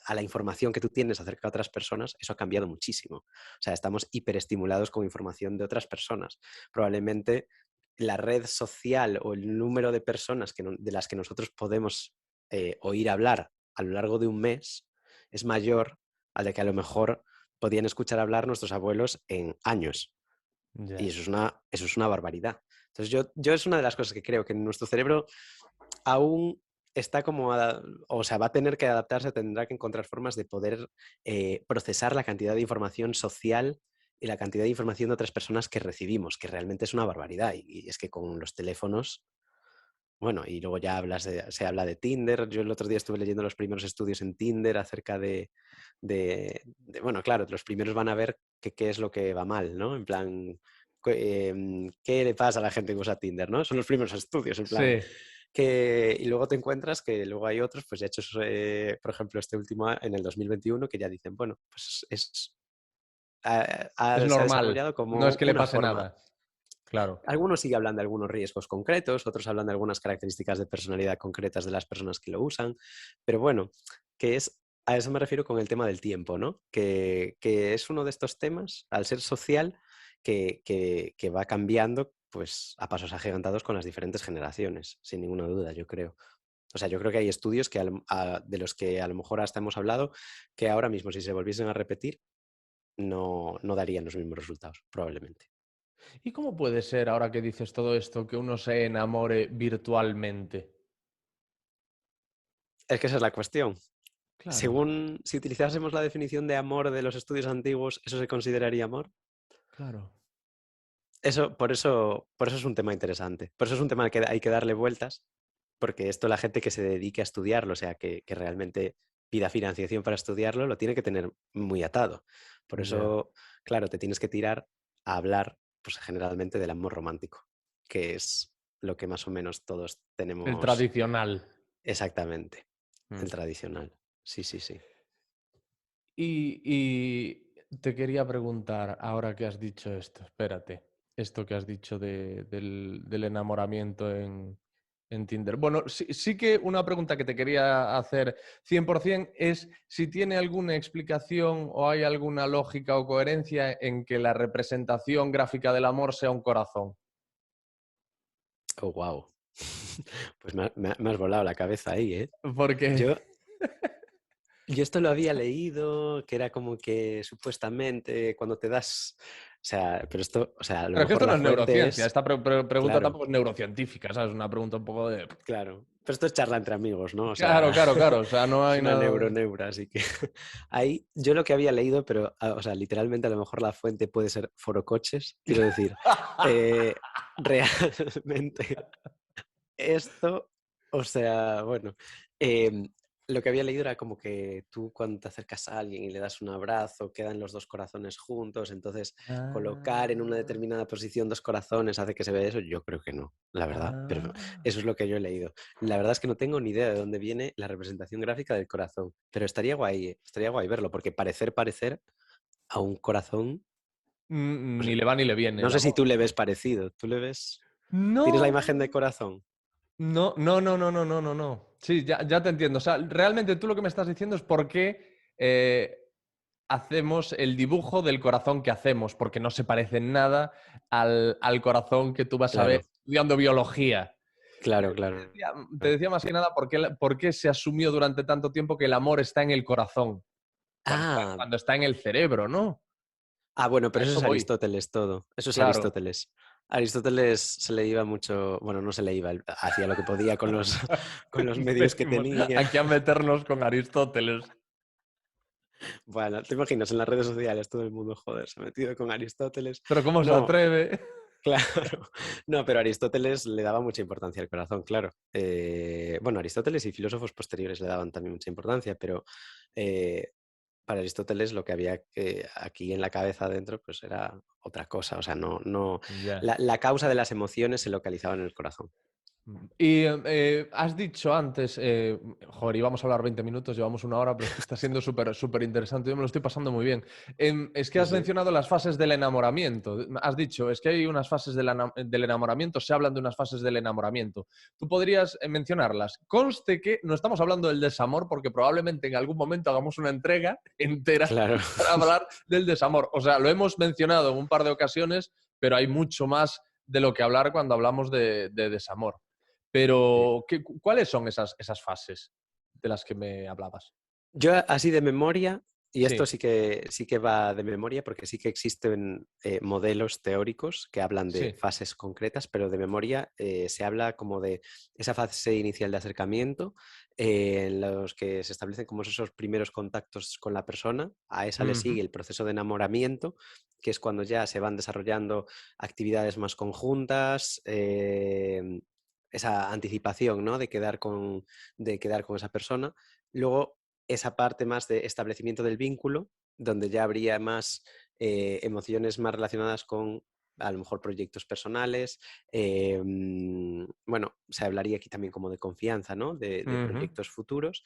a la información que tú tienes acerca de otras personas, eso ha cambiado muchísimo. O sea, estamos hiperestimulados con información de otras personas. Probablemente la red social o el número de personas de las que nosotros podemos oír hablar a lo largo de un mes es mayor al de que a lo mejor podían escuchar hablar nuestros abuelos en años. Y Ya. eso es una barbaridad. Entonces yo es una de las cosas que creo que en nuestro cerebro aún está como, o sea, va a tener que adaptarse, tendrá que encontrar formas de poder procesar la cantidad de información social y la cantidad de información de otras personas que recibimos, que realmente es una barbaridad. Y es que con los teléfonos, bueno, y luego ya se habla de Tinder. Yo el otro día estuve leyendo los primeros estudios en Tinder acerca bueno, claro, los primeros van a ver qué es lo que va mal, ¿no? En plan, ¿qué le pasa a la gente que usa Tinder, ¿no? Son los primeros estudios, en plan, Sí, y luego te encuentras que luego hay otros, pues ya hechos, por ejemplo, este último en el 2021, que ya dicen, bueno, pues es se ha normal. desarrollado No es como que le una pase forma. nada. Claro. Algunos sí hablan de algunos riesgos concretos, otros hablan de algunas características de personalidad concretas de las personas que lo usan, pero bueno, a eso me refiero con el tema del tiempo, ¿no? Que es uno de estos temas, al ser social, que va cambiando pues a pasos agigantados con las diferentes generaciones, sin ninguna duda, yo creo. O sea, yo creo que hay estudios de los que a lo mejor hasta hemos hablado, que ahora mismo si se volviesen a repetir, no darían los mismos resultados, probablemente. ¿Y cómo puede ser, ahora que dices todo esto, que uno se enamore virtualmente? Es que esa es la cuestión. Claro, Según, si utilizásemos la definición de amor de los estudios antiguos, ¿eso se consideraría amor? claro. Por eso es un tema interesante. Por eso es un tema al que hay que darle vueltas, porque esto la gente que se dedique a estudiarlo, o sea, que realmente pida financiación para estudiarlo, lo tiene que tener muy atado. Por Ya. eso, claro, te tienes que tirar a hablar, pues generalmente del amor romántico, que es lo que más o menos todos El tenemos tradicional. exactamente, Mm. el tradicional. Sí, sí, sí. Y te quería preguntar, ahora que has dicho esto, espérate, esto que has dicho del enamoramiento en Tinder. Bueno, sí que una pregunta que te quería hacer 100% es si tiene alguna explicación o hay alguna lógica o coherencia en que la representación gráfica del amor sea un corazón. Oh, wow. Pues me has volado la cabeza ahí, ¿eh? Porque Yo, yo esto lo había leído, que era como que supuestamente cuando te das, o sea, pero esto, o sea, a lo Pero es que mejor esto no la es fuente neurociencia, es, esta pregunta claro, tampoco es neurocientífica, ¿sabes? Es una pregunta un poco de... claro, pero esto es charla entre amigos, ¿no? O Claro, sea, claro, claro, o sea, no es hay una nada... neura, así que ahí yo lo que había leído, pero, o sea, literalmente a lo mejor la fuente puede ser forocoches, quiero decir, eh, realmente esto, o sea, bueno, em, lo que había leído era como que tú cuando te acercas a alguien y le das un abrazo, quedan los dos corazones juntos, entonces colocar en una Ah, determinada posición dos corazones hace que se vea eso. Yo creo que no, la verdad, pero ah. eso es lo que yo he leído. La verdad es que no tengo ni idea de dónde viene la representación gráfica del corazón, pero estaría guay verlo, porque parecer a un corazón, pues Ni le va ni le viene no el sé si amor. tú le ves parecido, ¿tú le ves? ¿Tienes la No, imagen de corazón? no, no, no, no, no, no, no, no. Sí, ya te entiendo. O sea, realmente tú lo que me estás diciendo es por qué hacemos el dibujo del corazón que hacemos, porque no se parece en nada al corazón que tú vas a ver Claro, estudiando biología. claro, claro. Te decía más que nada por qué se asumió durante tanto tiempo que el amor está en el corazón, Ah, cuando está en el cerebro, ¿no? bueno, A pero eso eso es voy. Aristóteles todo. Eso es Claro. Aristóteles. Aristóteles se le iba mucho, bueno, no se le iba, él hacía lo que podía con los, con los medios que Venimos tenía. aquí a meternos con Aristóteles. Bueno, te imaginas en las redes sociales todo el mundo, joder, se ha metido con Aristóteles. Pero ¿cómo se No, atreve? claro. No, pero Aristóteles le daba mucha importancia al corazón, claro. Bueno, Aristóteles y filósofos posteriores le daban también mucha importancia, pero eh, para Aristóteles lo que había aquí en la cabeza adentro pues era otra cosa. O sea, no, Ya. la causa de las emociones se localizaba en el corazón. Y has dicho antes, joder, íbamos a hablar 20 minutos, llevamos una hora, pero es que está siendo súper interesante, yo me lo estoy pasando muy bien. Es que Sí, has sí. mencionado las fases del enamoramiento. Has dicho, es que hay unas fases del enamoramiento, se hablan de unas fases del enamoramiento. ¿Tú podrías mencionarlas? Conste que no estamos hablando del desamor, porque probablemente en algún momento hagamos una entrega entera Claro. para hablar del desamor. O sea, lo hemos mencionado en un par de ocasiones, pero hay mucho más de lo que hablar cuando hablamos de desamor. Pero, ¿cuáles son esas fases de las que me hablabas? Yo así de memoria, y esto Sí, sí que va de memoria, porque sí que existen modelos teóricos que hablan de sí. fases concretas, pero de memoria se habla como de esa fase inicial de acercamiento, en los que se establecen como esos primeros contactos con la persona. A esa le Ujú, sigue el proceso de enamoramiento, que es cuando ya se van desarrollando actividades más conjuntas, esa anticipación, ¿no? de quedar con esa persona. Luego esa parte más de establecimiento del vínculo, donde ya habría más emociones más relacionadas con a lo mejor proyectos personales. Bueno, se hablaría aquí también como de confianza, ¿no? De ujú. proyectos futuros.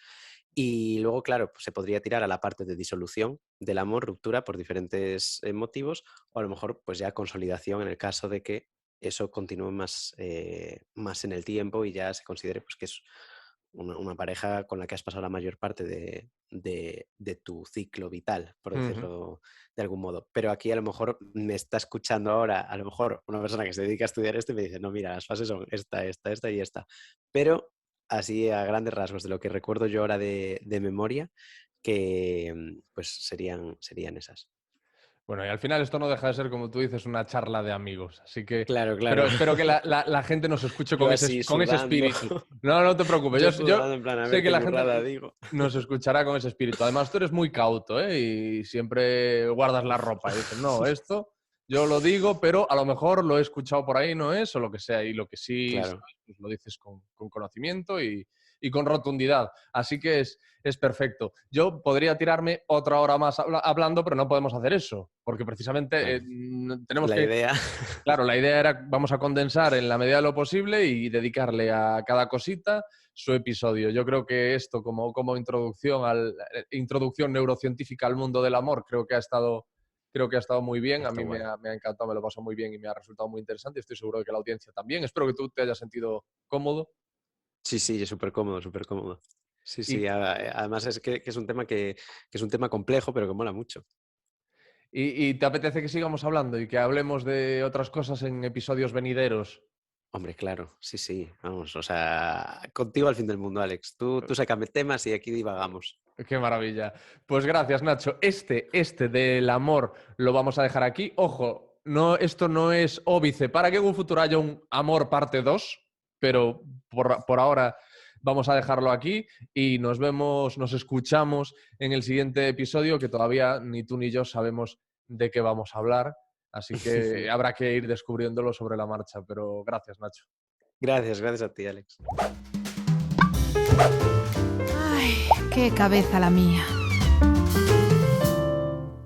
Y luego, claro, pues se podría tirar a la parte de disolución del amor, ruptura por diferentes motivos, o a lo mejor pues ya consolidación en el caso de que eso continúe más en el tiempo y ya se considere pues que es una pareja con la que has pasado la mayor parte de tu ciclo vital, por Ujú. decirlo de algún modo. Pero aquí a lo mejor me está escuchando ahora, a lo mejor una persona que se dedica a estudiar esto y me dice, no, mira, las fases son esta y esta. Pero así a grandes rasgos de lo que recuerdo yo ahora de memoria, que pues serían esas. Bueno, y al final esto no deja de ser, como tú dices, una charla de amigos. Así que, Claro, pero claro. espero que la gente nos escuche Yo con ese, así con ese sudando, espíritu. No, no te preocupes. yo Yo sudando en plan, a sé ver que qué la gente burrada digo. nos escuchará con ese espíritu. Además, tú eres muy cauto, ¿eh? Y siempre guardas la ropa y dices, no, esto yo lo digo, pero a lo mejor lo he escuchado por ahí, no es, o lo que sea. Y lo que sí Claro, sabes, pues lo dices con conocimiento y con rotundidad. Así que es perfecto. Yo podría tirarme otra hora más hablando, pero no podemos hacer eso, porque precisamente claro. tenemos La que, idea, claro, la idea era, vamos a condensar en la medida de lo posible y dedicarle a cada cosita su episodio. Yo creo que esto, como introducción neurocientífica al mundo del amor, creo que ha estado muy bien. A está mí guay. me ha encantado, me lo paso muy bien y me ha resultado muy interesante. Estoy seguro de que la audiencia también. Espero que tú te hayas sentido cómodo. Sí, sí, es súper cómodo, súper cómodo. Sí, sí, Y, además es que es un tema que es un tema complejo, pero que mola mucho. y te apetece que sigamos hablando y que hablemos de otras cosas en episodios venideros. Hombre, claro, sí, sí, vamos, o sea, contigo al fin del mundo, Alex. Tú sácame temas y aquí divagamos. Qué maravilla. Pues gracias, Nacho. Este del amor lo vamos a dejar aquí. Ojo, no, esto no es óbice para que en un futuro haya un amor parte 2, pero por ahora vamos a dejarlo aquí y nos vemos, nos escuchamos en el siguiente episodio, que todavía ni tú ni yo sabemos de qué vamos a hablar. Así que habrá que ir descubriéndolo sobre la marcha. Pero gracias, Nacho. Gracias, gracias a ti, Alex. Ay, qué cabeza la mía.